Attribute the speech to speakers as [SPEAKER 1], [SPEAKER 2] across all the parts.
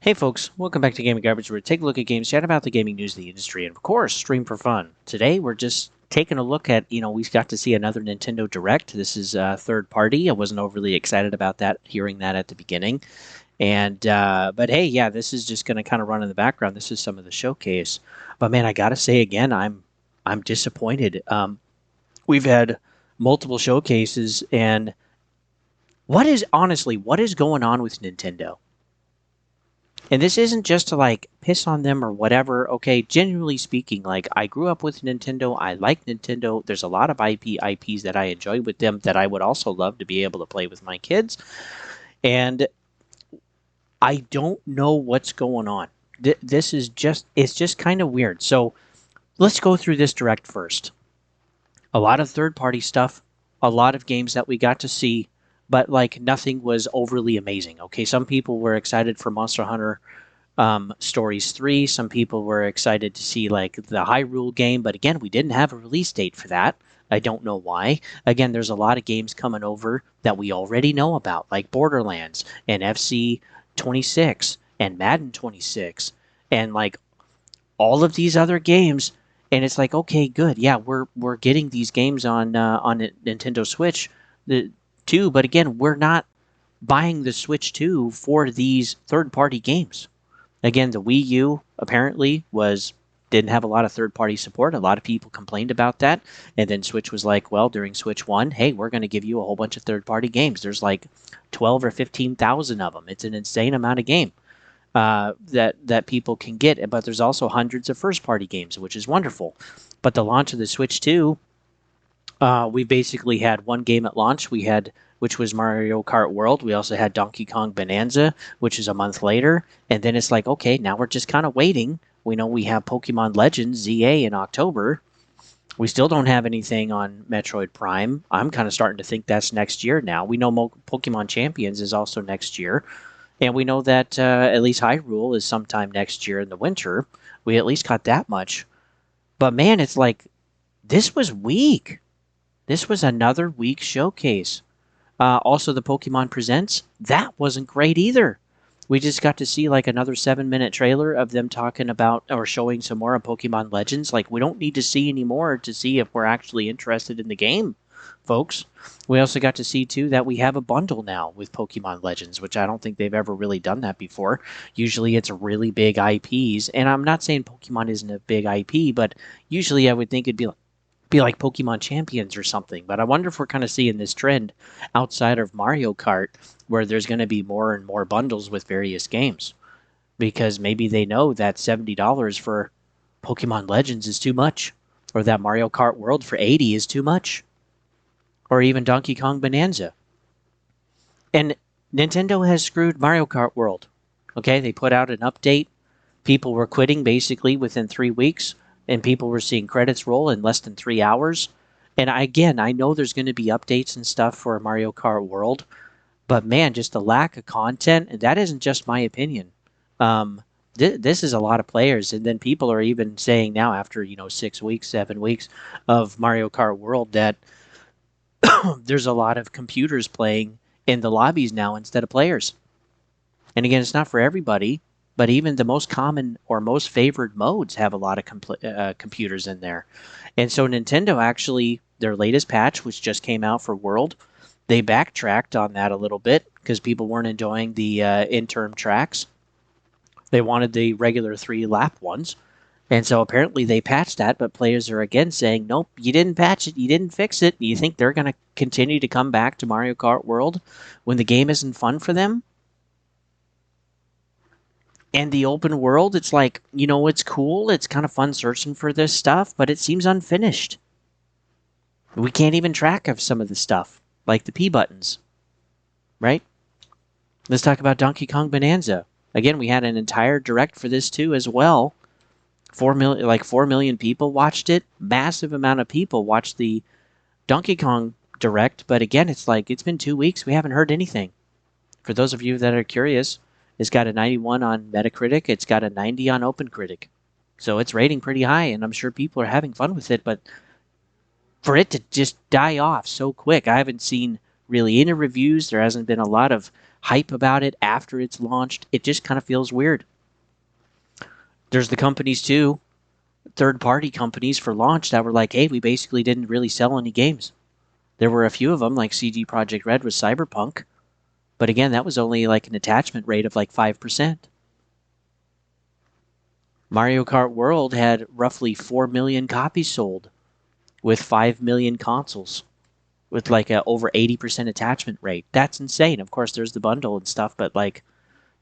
[SPEAKER 1] Hey folks, welcome back to Gaming Garbage, where we take a look at games, chat about the gaming news of the industry, and of course, stream for fun. Today, we're just taking a look at, we got to see another Nintendo Direct. This is third party. I wasn't overly excited about that, hearing that at the beginning. But hey, yeah, this is just going to kind of run in the background. This is some of the showcase. But man, I got to say again, I'm disappointed. We've had multiple showcases, and what is going on with Nintendo? And this isn't just to like piss on them or whatever. Okay, genuinely speaking, like I grew up with Nintendo. I like Nintendo. There's a lot of IPs that I enjoy with them that I would also love to be able to play with my kids. And I don't know what's going on. This is it's just kind of weird. So let's go through this direct first. A lot of third party stuff, a lot of games that we got to see, but like nothing was overly amazing. Okay, some people were excited for Monster Hunter Stories 3. Some people were excited to see like the Hyrule game, but again, we didn't have a release date for that. I don't know why. Again, there's a lot of games coming over that we already know about, like Borderlands and FC 26 and Madden 26 and like all of these other games. And it's like, okay, good, yeah, we're getting these games on Nintendo Switch, too. But again, we're not buying the Switch 2 for these third party games. Again, the Wii U apparently was didn't have a lot of third party support. A lot of people complained about that. And then Switch was like, well, during Switch 1, hey, we're going to give you a whole bunch of third party games. There's like 12 or 15,000 of them. It's an insane amount of game that people can get. But there's also hundreds of first party games, which is wonderful. But the launch of the Switch 2, we basically had one game at launch. Which was Mario Kart World. We also had Donkey Kong Bonanza, which is a month later. And then it's like, okay, now we're just kind of waiting. We know we have Pokemon Legends ZA in October. We still don't have anything on Metroid Prime. I'm kind of starting to think that's next year now. We know Pokemon Champions is also next year. And we know that at least Hyrule is sometime next year in the winter. We at least got that much. But man, it's like, this was weak. This was another weak showcase. Also, the Pokemon Presents, that wasn't great either. We just got to see like another 7-minute trailer of them talking about or showing some more of Pokemon Legends. Like, we don't need to see any more to see if we're actually interested in the game, folks. We also got to see, too, that we have a bundle now with Pokemon Legends, which I don't think they've ever really done that before. Usually it's really big IPs, and I'm not saying Pokemon isn't a big IP, but usually I would think it'd be like Pokemon Champions or something. But I wonder if we're kind of seeing this trend outside of Mario Kart where there's going to be more and more bundles with various games. Because maybe they know that $70 for Pokemon Legends is too much. Or that Mario Kart World for 80 is too much. Or even Donkey Kong Bonanza. And Nintendo has screwed Mario Kart World. Okay, they put out an update. People were quitting basically within 3 weeks, and people were seeing credits roll in less than 3 hours. And I know there's going to be updates and stuff for Mario Kart World, but man, just the lack of content, and that isn't just my opinion. Um, this is a lot of players, and then people are even saying now, after 6 weeks, 7 weeks of Mario Kart World, that there's a lot of computers playing in the lobbies now instead of players. And again, it's not for everybody, but even the most common or most favored modes have a lot of computers in there. And so Nintendo actually, their latest patch, which just came out for World, they backtracked on that a little bit because people weren't enjoying the interim tracks. They wanted the regular 3-lap ones. And so apparently they patched that, but players are again saying, nope, you didn't patch it, you didn't fix it. You think they're going to continue to come back to Mario Kart World when the game isn't fun for them? And the open world, it's like, it's cool. It's kind of fun searching for this stuff, but it seems unfinished. We can't even track of some of the stuff, like the P buttons, right? Let's talk about Donkey Kong Bonanza. Again, we had an entire direct for this too as well. 4 million people watched it. Massive amount of people watched the Donkey Kong direct, but again, it's like it's been 2 weeks. We haven't heard anything. For those of you that are curious, it's got a 91 on Metacritic. It's got a 90 on OpenCritic. So it's rating pretty high, and I'm sure people are having fun with it, but for it to just die off so quick, I haven't seen really any reviews. There hasn't been a lot of hype about it after it's launched, it just kind of feels weird. There's the companies too, third-party companies for launch that were like, hey, we basically didn't really sell any games. There were a few of them, like CG Projekt Red with Cyberpunk, but again, that was only like an attachment rate of like 5%. Mario Kart World had roughly 4 million copies sold with 5 million consoles with like a over 80% attachment rate. That's insane. Of course, there's the bundle and stuff, but like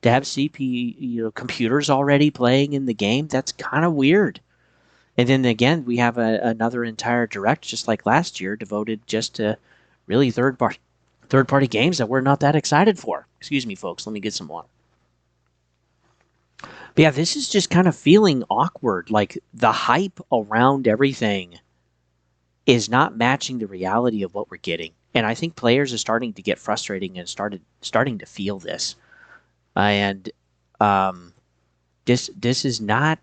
[SPEAKER 1] to have CPU computers already playing in the game, that's kind of weird. And then again, we have another entire direct, just like last year, devoted just to really third party games that we're not that excited for. Excuse me, folks. Let me get some water. But yeah, this is just kind of feeling awkward. Like the hype around everything is not matching the reality of what we're getting. And I think players are starting to get frustrating and starting to feel this. And this is not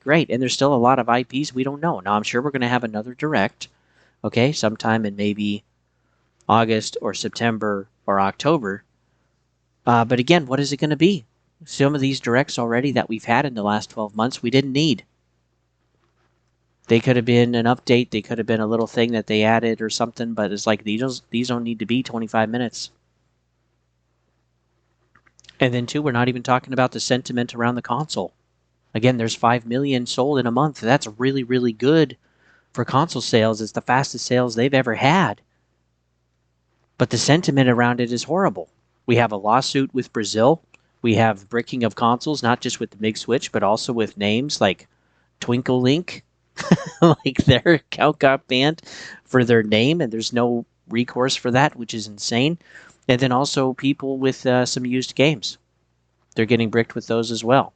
[SPEAKER 1] great. And there's still a lot of IPs we don't know. Now I'm sure we're going to have another direct, okay, sometime in maybe August or September or October. But again, what is it going to be? Some of these directs already that we've had in the last 12 months, we didn't need. They could have been an update. They could have been a little thing that they added or something, but it's like these don't need to be 25 minutes. And then, too, we're not even talking about the sentiment around the console. Again, there's 5 million sold in a month. That's really, really good for console sales. It's the fastest sales they've ever had. But the sentiment around it is horrible. We have a lawsuit with Brazil. We have bricking of consoles, not just with the MiG Switch, but also with names like Twinkle Link. Like their account got banned for their name, and there's no recourse for that, which is insane. And then also people with some used games. They're getting bricked with those as well.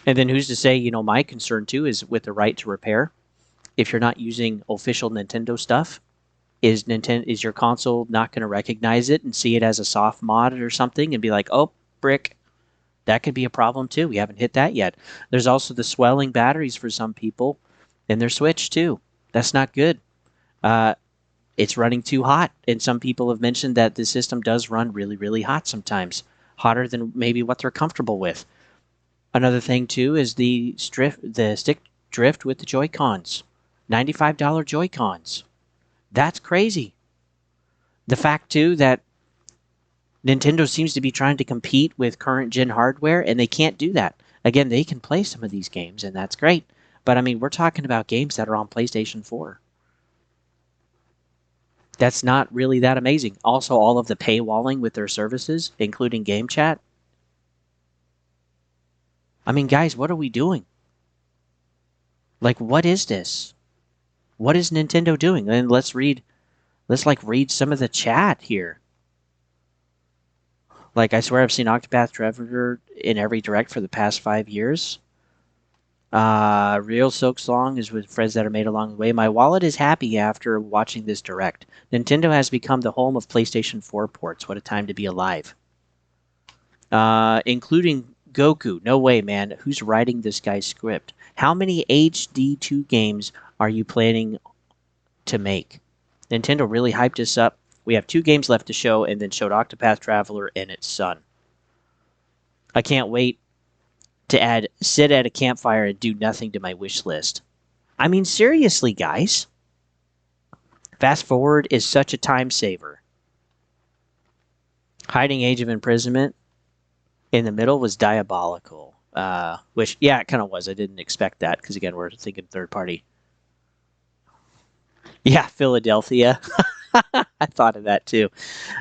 [SPEAKER 1] And then who's to say, my concern too is with the right to repair. If you're not using official Nintendo stuff, is your console not going to recognize it and see it as a soft mod or something and be like, oh, brick? That could be a problem too. We haven't hit that yet. There's also the swelling batteries for some people in their Switch too. That's not good. It's running too hot, and some people have mentioned that the system does run really, really hot sometimes, hotter than maybe what they're comfortable with. Another thing too is the stick drift with the Joy-Cons. $95 Joy-Cons. That's crazy. The fact too that Nintendo seems to be trying to compete with current gen hardware, and they can't do that. Again, they can play some of these games, and that's great. But I mean, we're talking about games that are on PlayStation 4. That's not really that amazing. Also, all of the paywalling with their services, including game chat. I mean, guys, what are we doing? Like, what is this? What is Nintendo doing? And let's read some of the chat here. Like, I swear I've seen Octopath Traveler in every direct for the past 5 years. Real Silk Song is with friends that are made along the way. My wallet is happy after watching this direct. Nintendo has become the home of PlayStation 4 ports. What a time to be alive. Including Goku. No way, man. Who's writing this guy's script? How many HD2 games are you planning to make? Nintendo really hyped us up. We have 2 games left to show, and then showed Octopath Traveler and its son. I can't wait to sit at a campfire and do nothing to my wish list. I mean, seriously, guys. Fast forward is such a time saver. Hiding Age of Imprisonment in the middle was diabolical. Which, yeah, it kind of was. I didn't expect that, because again, we're thinking third party. Yeah, Philadelphia. I thought of that too.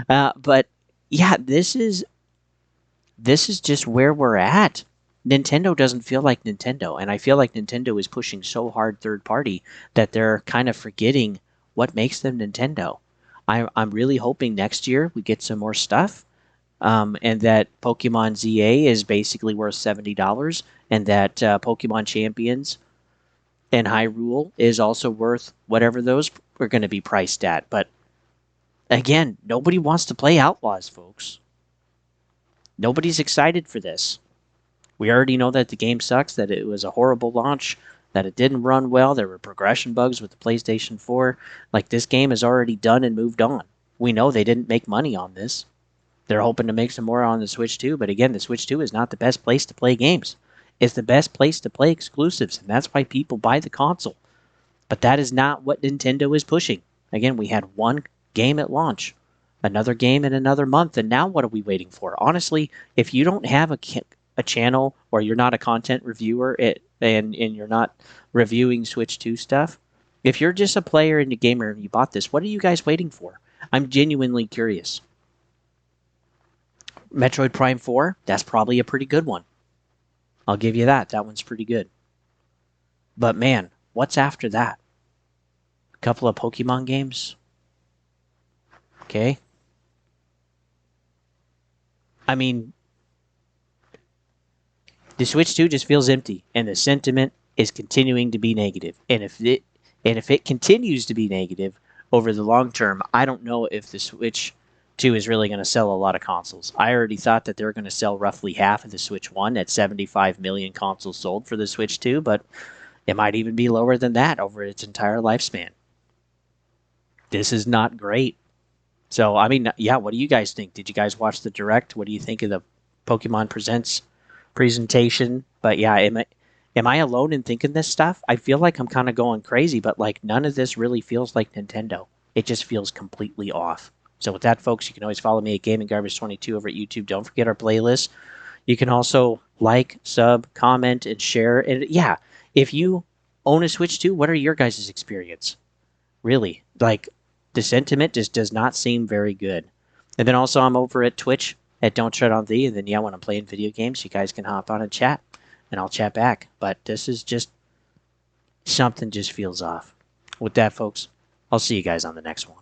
[SPEAKER 1] But yeah, this is just where we're at. Nintendo doesn't feel like Nintendo, and I feel like Nintendo is pushing so hard third party that they're kind of forgetting what makes them Nintendo. I'm really hoping next year we get some more stuff, and that Pokemon ZA is basically worth $70, and that Pokemon Champions and Hyrule is also worth whatever those are going to be priced at. But again, nobody wants to play Outlaws, folks. Nobody's excited for this. We already know that the game sucks, that it was a horrible launch, that it didn't run well, there were progression bugs with the PlayStation 4. Like, this game is already done and moved on. We know they didn't make money on this. They're hoping to make some more on the Switch 2, but again, the Switch 2 is not the best place to play games. It's the best place to play exclusives, and that's why people buy the console. But that is not what Nintendo is pushing. Again, we had one game at launch, another game in another month, and now what are we waiting for? Honestly, if you don't have a channel or you're not a content reviewer and you're not reviewing Switch 2 stuff, if you're just a player and a gamer and you bought this, what are you guys waiting for? I'm genuinely curious. Metroid Prime 4, that's probably a pretty good one. I'll give you that. That one's pretty good. But man, what's after that? A couple of Pokemon games? Okay. I mean, the Switch 2 just feels empty, and the sentiment is continuing to be negative. And if it continues to be negative over the long term, I don't know if the Switch 2 is really going to sell a lot of consoles. I already thought that they were going to sell roughly half of the Switch 1 at 75 million consoles sold for the Switch 2, but it might even be lower than that over its entire lifespan. This is not great. So, I mean, yeah, what do you guys think? Did you guys watch the Direct? What do you think of the Pokemon Presents presentation? But yeah, am I alone in thinking this stuff? I feel like I'm kind of going crazy, but like none of this really feels like Nintendo. It just feels completely off. So with that, folks, you can always follow me at Gaming Garbage 22 over at YouTube. Don't forget our playlist. You can also like, sub, comment, and share. And yeah, if you own a Switch 2, what are your guys' experience? Really, like the sentiment just does not seem very good. And then also I'm over at Twitch at Don't Tread on Thee, and then yeah, when I'm playing video games, you guys can hop on and chat, and I'll chat back. But this is just something just feels off. With that, folks, I'll see you guys on the next one.